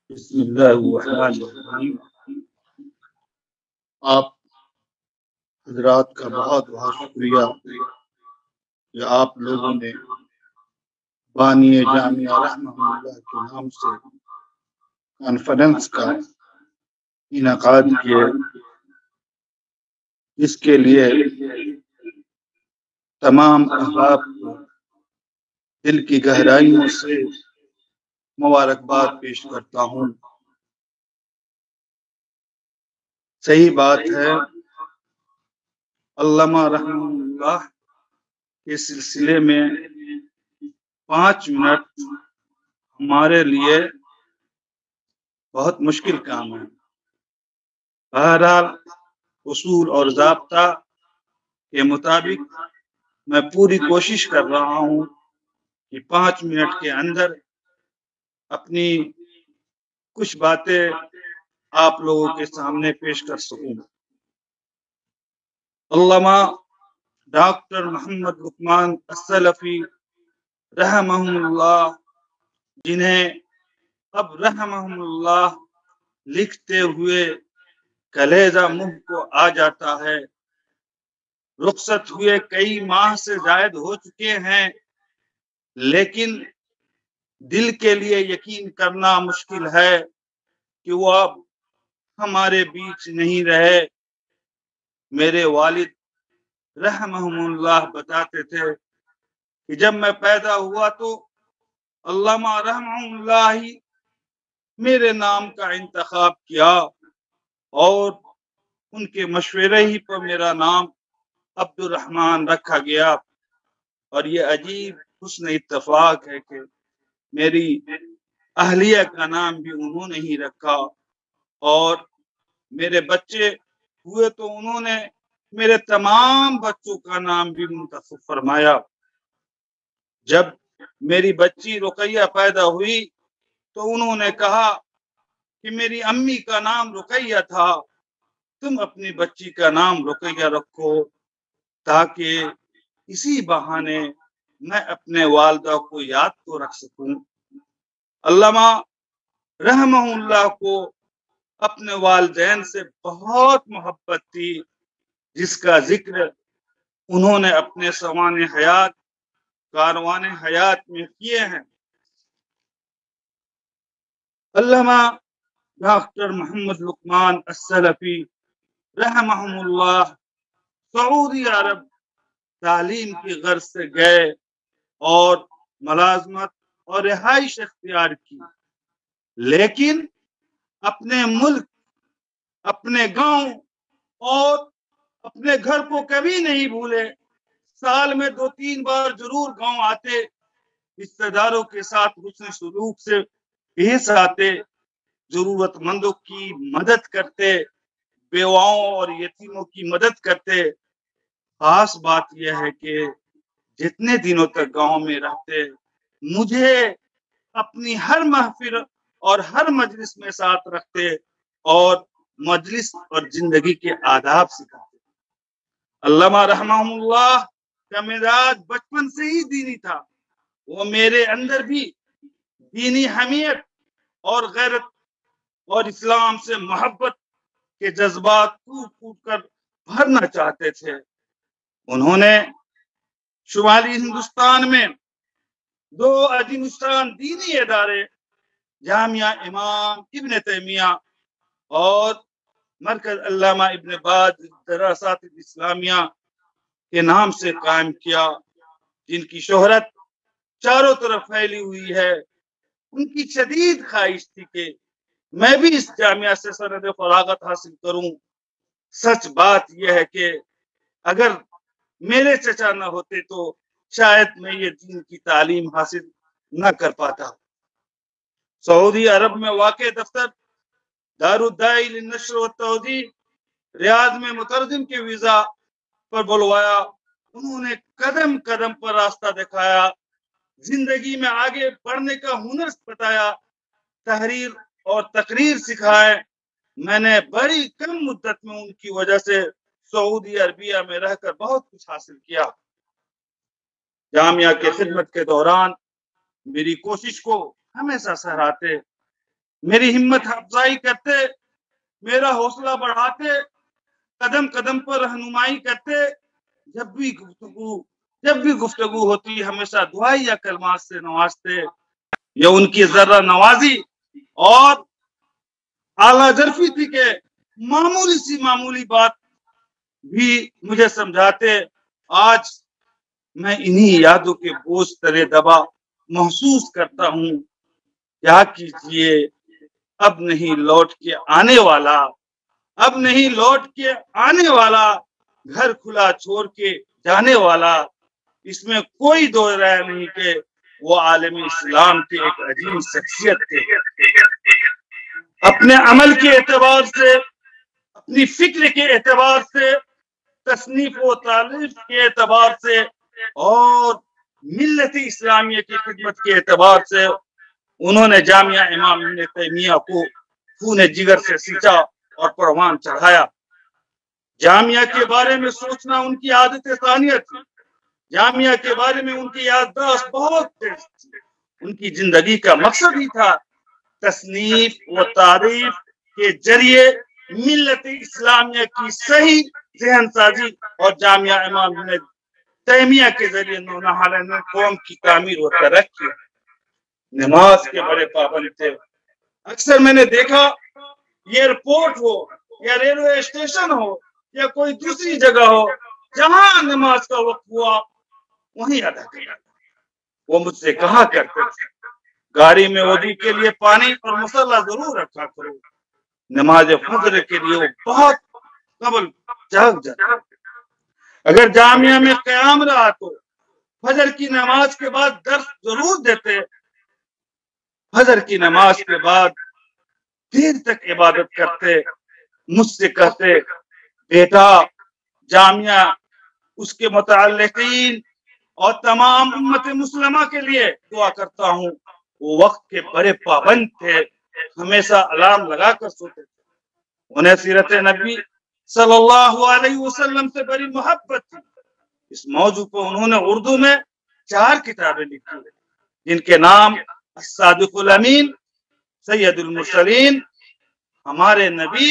بسم اللہ الرحمن الرحیم۔ آپ حضرات کا بہت بہت شکریہ کہ آپ لوگوں نے بانی جامعہ رحمہ اللہ کے نام سے کانفرنس کا انعقاد کیے، اس کے لیے تمام احباب کو دل کی گہرائیوں سے مبارکباد پیش کرتا ہوں۔ صحیح بات ہے، علامہ رحمہ اللہ کے سلسلے میں 5 منٹ ہمارے لیے بہت مشکل کام ہے۔ بہرحال اصول اور ضابطہ کے مطابق میں پوری کوشش کر رہا ہوں کہ 5 منٹ کے اندر اپنی کچھ باتیں آپ لوگوں کے سامنے پیش کر سکوں۔ علامہ ڈاکٹر محمد لقمان السلفی رحمہ اللہ، جنہیں اب رحمہ اللہ لکھتے ہوئے کلیجہ منہ کو آ جاتا ہے، رخصت ہوئے کئی ماہ سے زائد ہو چکے ہیں، لیکن دل کے لیے یقین کرنا مشکل ہے کہ وہ اب ہمارے بیچ نہیں رہے۔ میرے والد رحمہ اللہ بتاتے تھے کہ جب میں پیدا ہوا تو علامہ رحمہ اللہ ہی میرے نام کا انتخاب کیا اور ان کے مشورے ہی پر میرا نام عبد الرحمن رکھا گیا۔ اور یہ عجیب حسن اتفاق ہے کہ میری اہلیہ کا نام بھی انہوں نے ہی رکھا، اور میرے بچے ہوئے تو انہوں نے میرے تمام بچوں کا نام بھی منتخب فرمایا۔ جب میری بچی رقیہ پیدا ہوئی تو انہوں نے کہا کہ میری امی کا نام رقیہ تھا، تم اپنی بچی کا نام رقیہ رکھو، تاکہ اسی بہانے میں اپنے والدہ کو یاد تو رکھ سکوں۔ علامہ رحمہ اللہ کو اپنے والدین سے بہت محبت تھی، جس کا ذکر انہوں نے اپنے سوانح حیات کاروان حیات میں کیے ہیں۔ علامہ ڈاکٹر محمد لقمان السلفی رحمہ اللہ سعودی عرب تعلیم کی غرض سے گئے اور ملازمت اور رہائش اختیار کی، لیکن اپنے ملک، اپنے گاؤں اور اپنے گھر کو کبھی نہیں بھولے۔ سال میں 2-3 بار ضرور گاؤں آتے، رشتہ داروں کے ساتھ حسن سلوک سے پیش آتے، ضرورت مندوں کی مدد کرتے، بیواؤں اور یتیموں کی مدد کرتے۔ خاص بات یہ ہے کہ جتنے دنوں تک گاؤں میں رہتے، مجھے اپنی ہر محفل اور ہر مجلس میں ساتھ رکھتے اور مجلس اور زندگی کے آداب سکھاتے۔ علامہ رحمہ اللہ کا مزاج بچپن سے ہی دینی تھا۔ وہ میرے اندر بھی دینی حمیت اور غیرت اور اسلام سے محبت کے جذبات ٹوٹ ٹوٹ کر بھرنا چاہتے تھے۔ انہوں نے شمالی ہندوستان میں 2 عظیم الشان دینی ادارے، جامعہ امام ابن تیمیہ اور مرکز علامہ ابن باز دراسات اسلامیہ کے نام سے قائم کیا، جن کی شہرت چاروں طرف پھیلی ہوئی ہے۔ ان کی شدید خواہش تھی کہ میں بھی اس جامعہ سے سند فراغت حاصل کروں۔ سچ بات یہ ہے کہ اگر میرے چچا نہ ہوتے تو شاید میں یہ دین کی تعلیم حاصل نہ کر پاتا۔ سعودی عرب میں واقع دفتر دارالدائی للنشر والتوزیع ریاض میں مترجم کے ویزا پر بلوایا۔ انہوں نے قدم قدم پر راستہ دکھایا، زندگی میں آگے بڑھنے کا ہنر بتایا، تحریر اور تقریر سکھائے۔ میں نے بڑی کم مدت میں ان کی وجہ سے سعودی عربیہ میں رہ کر بہت کچھ حاصل کیا۔ جامعہ کے خدمت کے دوران میری کوشش کو ہمیشہ سراہتے، میری ہمت افزائی کرتے، میرا حوصلہ بڑھاتے، قدم قدم پر رہنمائی کرتے۔ جب بھی گفتگو ہوتی ہمیشہ دعائی یا کلمات سے نوازتے۔ یہ ان کی ذرہ نوازی اور اعلیٰ ظرفی تھی کہ معمولی بات بھی مجھے سمجھاتے۔ آج میں انہی یادوں کے بوجھ تلے دبا محسوس کرتا ہوں۔ کیا کیجیے، اب نہیں لوٹ کے آنے والا، گھر کھلا چھوڑ کے جانے والا۔ اس میں کوئی دو رائے نہیں کہ وہ عالم اسلام کے ایک عظیم شخصیت تھے۔ اپنے عمل کے اعتبار سے، اپنی فکر کے اعتبار سے، تصنیف و تالیف کے اعتبار سے اور ملت اسلامیہ کی خدمت کے اعتبار سے انہوں نے جامعہ امام ابن تیمیہ کو خون جگر سے سینچا اور پروان چڑھایا۔ جامعہ کے بارے میں سوچنا ان کی عادت ثانیہ تھی۔ جامعہ کے بارے میں ان کی یادداشت بہت تیز تھی۔ ان کی زندگی کا مقصد ہی تھا تصنیف و تعریف کے ذریعے ملت اسلامیہ کی صحیح ذہن سازی اور جامعہ امام ابن تیمیہ کے ذریعے نونہالین قوم کی تعمیر و ترقی۔ نماز کے بڑے پابند تھے۔ اکثر میں نے دیکھا ایئرپورٹ ہو یا ریلوے اسٹیشن ہو یا کوئی دوسری جگہ ہو، جہاں نماز کا وقت ہوا وہیں ادا کیا۔ وہ مجھ سے کہا کرتے تھے گاڑی میں وضو کے لیے پانی اور مصلی ضرور رکھا کرو۔ نماز فجر کے لیے وہ بہت قبل جاگ جاتا۔ اگر جامعہ میں قیام رہا تو فجر کی نماز کے بعد درس ضرور دیتے۔ فجر کی نماز کے بعد دیر تک عبادت کرتے۔ مجھ سے کہتے بیٹا، جامعہ، اس کے متعلقین اور تمام امت مسلمہ کے لیے دعا کرتا ہوں۔ وہ وقت کے بڑے پابند تھے، ہمیشہ الارم لگا کر سوتے تھے۔ انہیں سیرت نبی صلی اللہ علیہ وسلم سے بڑی محبت تھی۔ اس موضوع پر انہوں نے اردو میں 4 کتابیں لکھی جن کے نام الصادق الامین، سید المرسلین، ہمارے نبی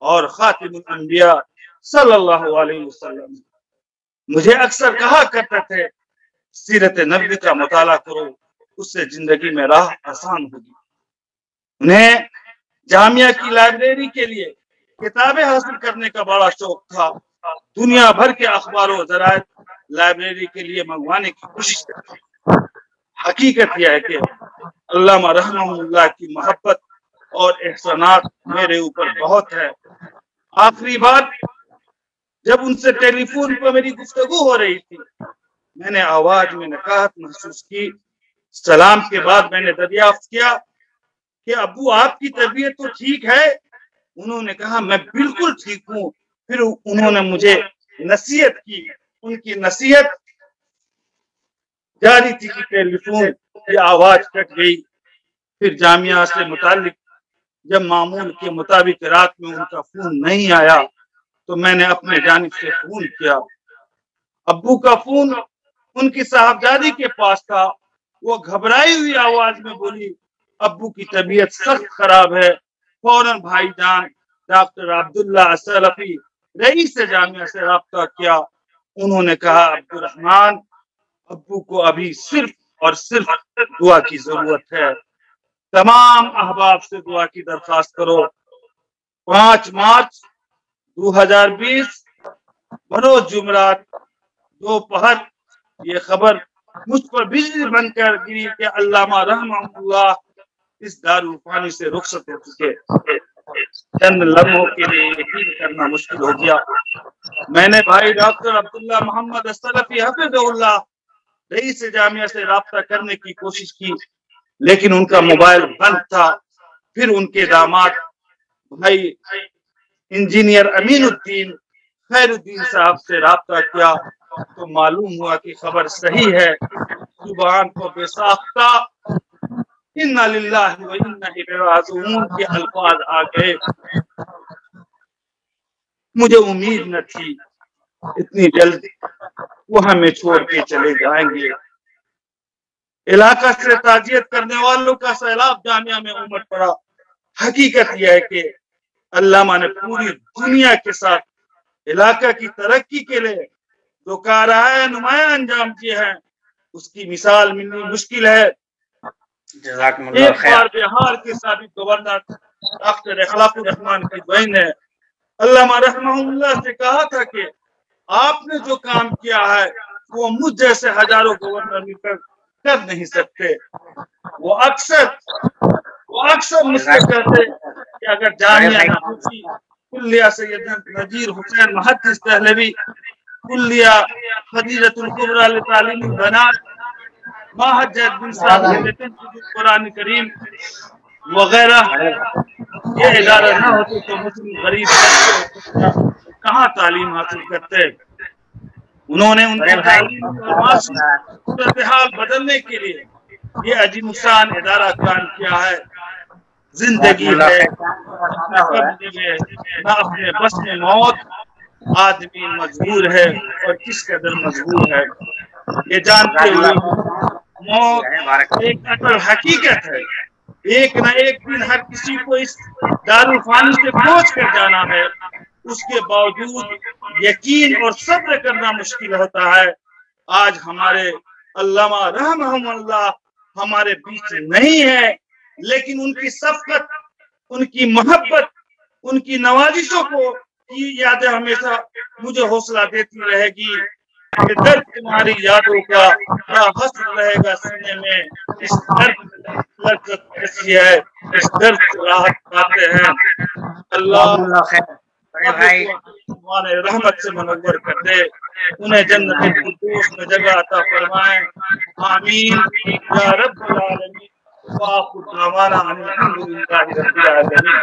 اور خاتم الانبیاء صلی اللہ علیہ وسلم۔ مجھے اکثر کہا کرتے تھے سیرت نبی کا مطالعہ کرو، اس سے زندگی میں راہ آسان ہوگی۔ انہیں جامعہ کی لائبریری کے لیے کتابیں حاصل کرنے کا بڑا شوق تھا۔ دنیا بھر کے اخبار و جرائد لائبریری کے لیے منگوانے کی کوشش کرتے۔ حقیقت یہ ہے کہ علامہ رحمہ اللہ کی محبت اور احسانات میرے اوپر بہت ہے۔ آخری بار جب ان سے ٹیلی فون پر میری گفتگو ہو رہی تھی، میں نے آواز میں نکاہت محسوس کی۔ سلام کے بعد میں نے دریافت کیا کہ ابو آپ کی طبیعت تو ٹھیک ہے؟ انہوں نے کہا میں بالکل ٹھیک ہوں۔ پھر انہوں نے مجھے نصیحت کی۔ ان کی نصیحت جاری تھی کہ ٹیلی فون کی آواز کٹ گئی۔ پھر جامعہ سے متعلق جب معمول کے مطابق رات میں ان کا فون نہیں آیا تو میں نے اپنے جانب سے فون کیا۔ ابو کا فون ان کی صاحبزادی کے پاس تھا۔ وہ گھبرائی ہوئی آواز میں بولی ابو کی طبیعت سخت خراب ہے۔ فوراً بھائی جان ڈاکٹر عبداللہ السلفی رئیس جامعہ سے رابطہ کیا۔ انہوں نے کہا عبدالرحمن، ابو کو ابھی صرف اور صرف دعا کی ضرورت ہے۔ تمام احباب سے دعا کی درخواست کرو۔ 5 مارچ 2020 بروز جمعرات دوپہر یہ خبر مجھ پر بجلی بن کر گری کہ علامہ رحمہ اللہ اس دارالفانی سے رخصت ہو چکے۔ چند لمحوں کے لیے یقین کرنا مشکل ہو گیا۔ میں نے بھائی ڈاکٹر عبداللہ محمد السلفی حفظہ اللہ رئیس جامعہ سے رابطہ کرنے کی کوشش کی، لیکن ان کا موبائل بند تھا۔ پھر ان کے داماد بھائی انجینئر امین الدین خیر الدین صاحب سے رابطہ کیا تو معلوم ہوا کہ خبر صحیح ہے۔ زبان کو بے ساختہ انا للہ و انا الیہ راجعون کے الفاظ آ گئے۔ مجھے امید نہ تھی اتنی جلدی وہ ہمیں چھوڑ کے چلے جائیں گے۔ علاقہ سے تعزیت کرنے والوں کا سیلاب جامعہ میں امٹ پڑا۔ حقیقت یہ ہے کہ علامہ نے پوری دنیا کے ساتھ علاقہ کی ترقی کے لیے جو کارہائے نمایاں انجام کیے ہیں اس کی مثال ملنی مشکل ہے۔ ایک بار بہار کے سابق گورنر ڈاکٹر اخلاق الرحمان کی بہن نے علامہ رحمہ اللہ سے کہا تھا کہ آپ نے جو کام کیا ہے وہ مجھ جیسے ہزاروں گورنر مل کر کر نہیں سکتے۔ وہ اکثر مجھ سے کہتے کہ اگر جامعہ نہ ہوتی، کلیہ سید نذیر حسین محدث دہلوی، کلیہ فضیلۃ الکبریٰ لتعلیم البنات، معہد زید بن ثابت قرآن کریم وغیرہ، یہ ادارہ نہ ہوتے تو مسلم غریب کہاں تعلیم حاصل کرتے۔ انہوں نے ان کی تعلیم اور معاشی صورتحال بدلنے کے لیے یہ عظیم الشان ادارہ قائم کیا ہے۔ زندگی ہے نہ اپنے بس میں موت، آدمی مجبور ہے اور کس قدر مجبور ہے۔ یہ جانتے ہوئے موت ایک اٹل حقیقت ہے، ایک نہ ایک دن ہر کسی کو اس دارالفانی سے پہنچ کر جانا ہے۔ اس کے باوجود یقین اور صبر کرنا مشکل ہوتا ہے۔ آج ہمارے علامہ رحمہم اللہ ہمارے بیچ نہیں ہے، لیکن ان کی شفقت، ان کی محبت، ان کی نوازشوں کو کی یادیں ہمیشہ مجھے حوصلہ دیتی رہے گی کہ درد تمہاری یادوں کا حسر رہے گا سینے میں۔ اس درد لذت ایسی ہے، اس درد سے راحت پاتے ہیں۔ اللہ رحمت سے منور کر دے، انہیں جنت الفردوس میں جگہ عطا فرمائیں، آمین یا رب العالمین۔ وآخر دعوانا ان الحمد للہ رب العالمین۔